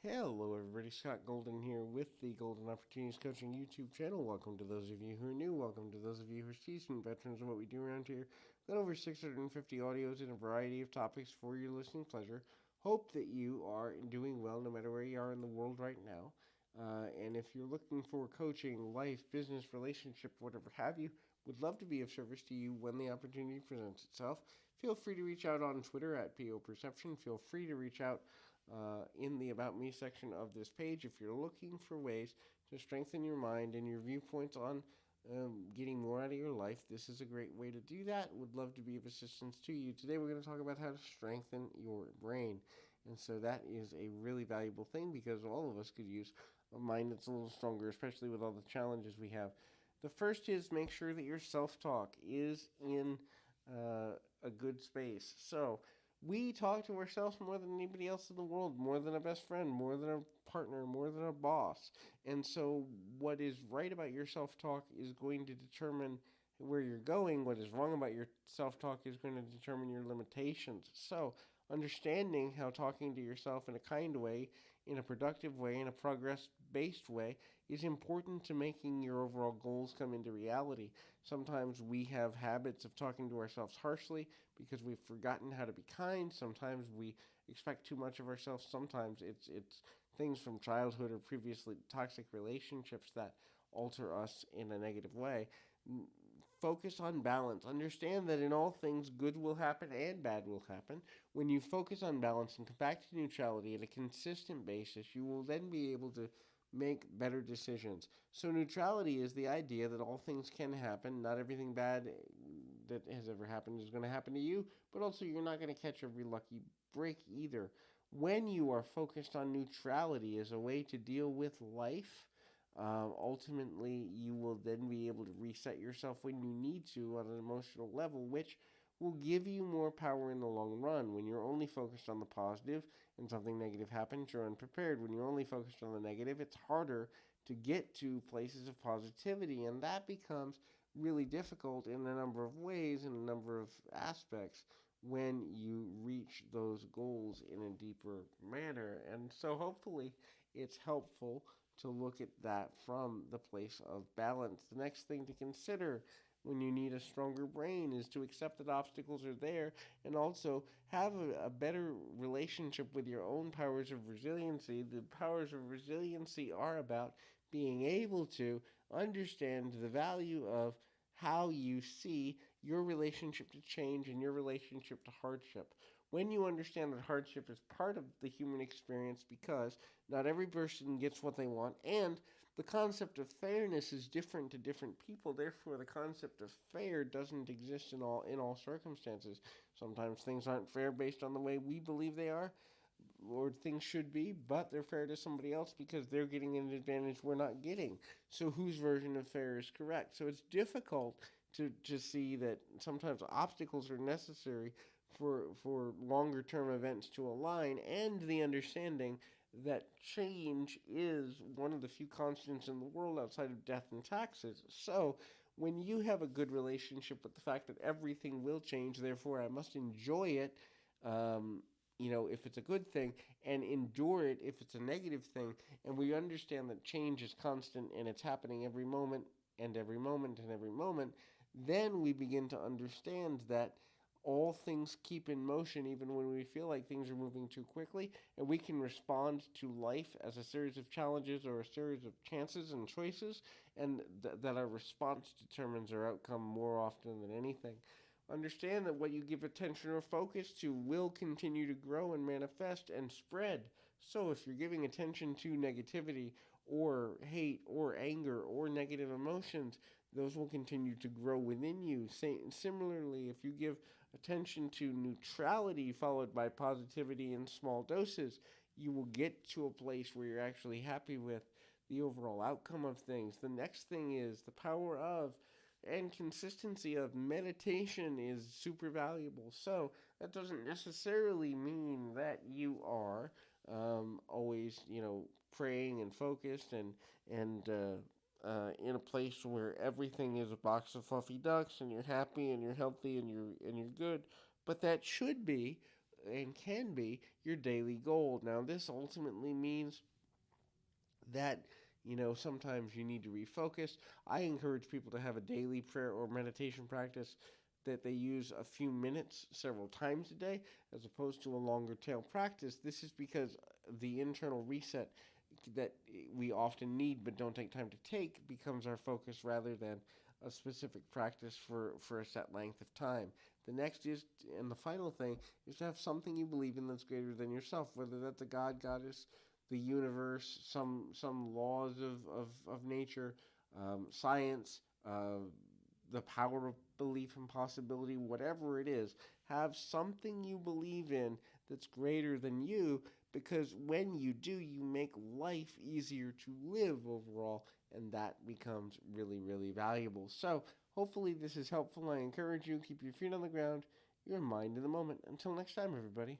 Hello, everybody. Scott Golden here with the Golden Opportunities Coaching YouTube channel. Welcome to those of you who are new. Welcome to those of you who are seasoned veterans of what we do around here. Got over 650 audios in a variety of topics for your listening pleasure. Hope that you are doing well no matter where you are in the world right now. And if you're looking for coaching, life, business, relationship, whatever have you, would love to be of service to you when the opportunity presents itself. Feel free to reach out on Twitter at PO Perception. Feel free to reach out in the About Me section of this page if you're looking for ways to strengthen your mind and your viewpoints on getting more out of your life. This is a great way to do that. Would love to be of assistance to you. Today we're going to talk about how to strengthen your brain. And so that is a really valuable thing because all of us could use a mind that's a little stronger, especially with all the challenges we have. The first is make sure that your self-talk is in a good space. So we talk to ourselves more than anybody else in the world, more than a best friend, more than a partner, more than a boss. And so, what is right about your self talk is going to determine where you're going. What is wrong about your self talk is going to determine your limitations. So, understanding how talking to yourself in a kind way, in a productive way, in a progress based way is important to making your overall goals come into reality. Sometimes we have habits of talking to ourselves harshly because we've forgotten how to be kind. Sometimes we expect too much of ourselves. Sometimes it's things from childhood or previously toxic relationships that alter us in a negative way. Focus on balance. Understand that in all things, good will happen and bad will happen. When you focus on balance and come back to neutrality at a consistent basis, you will then be able to make better decisions. So, neutrality is the idea that all things can happen. Not everything bad that has ever happened is going to happen to you, but also you're not going to catch every lucky break either. When you are focused on neutrality as a way to deal with life, ultimately you will then be able to reset yourself when you need to on an emotional level, which will give you more power in the long run. When you're only focused on the positive and something negative happens, you're unprepared. When you're only focused on the negative, it's harder to get to places of positivity, and that becomes really difficult in a number of ways, in a number of aspects, when you reach those goals in a deeper manner. And so hopefully it's helpful to look at that from the place of balance. The next thing to consider when you need a stronger brain is to accept that obstacles are there and also have a better relationship with your own powers of resiliency. The powers of resiliency are about being able to understand the value of how you see your relationship to change and your relationship to hardship. When you understand that hardship is part of the human experience because not every person gets what they want, and the concept of fairness is different to different people. Therefore, the concept of fair doesn't exist in all circumstances. Sometimes things aren't fair based on the way we believe they are, or things should be, but they're fair to somebody else because they're getting an advantage we're not getting. So whose version of fair is correct? So it's difficult to see that sometimes obstacles are necessary for longer term events to align, and the understanding that change is one of the few constants in the world outside of death and taxes. So when you have a good relationship with the fact that everything will change, therefore I must enjoy it, if it's a good thing, and endure it if it's a negative thing, and we understand that change is constant and it's happening every moment and every moment and every moment, then we begin to understand that all things keep in motion even when we feel like things are moving too quickly, and we can respond to life as a series of challenges or a series of chances and choices, and that our response determines our outcome more often than anything. Understand that what you give attention or focus to will continue to grow and manifest and spread. So if you're giving attention to negativity or hate or anger or negative emotions, those will continue to grow within you. Similarly, if you give attention to neutrality followed by positivity in small doses, you will get to a place where you're actually happy with the overall outcome of things. The next thing is the power of and consistency of meditation is super valuable. So that doesn't necessarily mean that you are always, praying and focused and in a place where everything is a box of fluffy ducks and you're happy and you're healthy and you're good. But that should be and can be your daily goal. Now, this ultimately means that sometimes you need to refocus. I encourage people to have a daily prayer or meditation practice that they use a few minutes several times a day as opposed to a longer tail practice. This is because the internal reset that we often need but don't take time to take becomes our focus rather than a specific practice for a set length of time. The next is, and the final thing, is to have something you believe in that's greater than yourself, whether that's a god, goddess, the universe, some laws of nature, science, the power of belief and possibility, whatever it is. Have something you believe in that's greater than you, because when you do, you make life easier to live overall, and that becomes really, really valuable. So, hopefully, this is helpful. I encourage you, keep your feet on the ground, your mind in the moment. Until next time, everybody.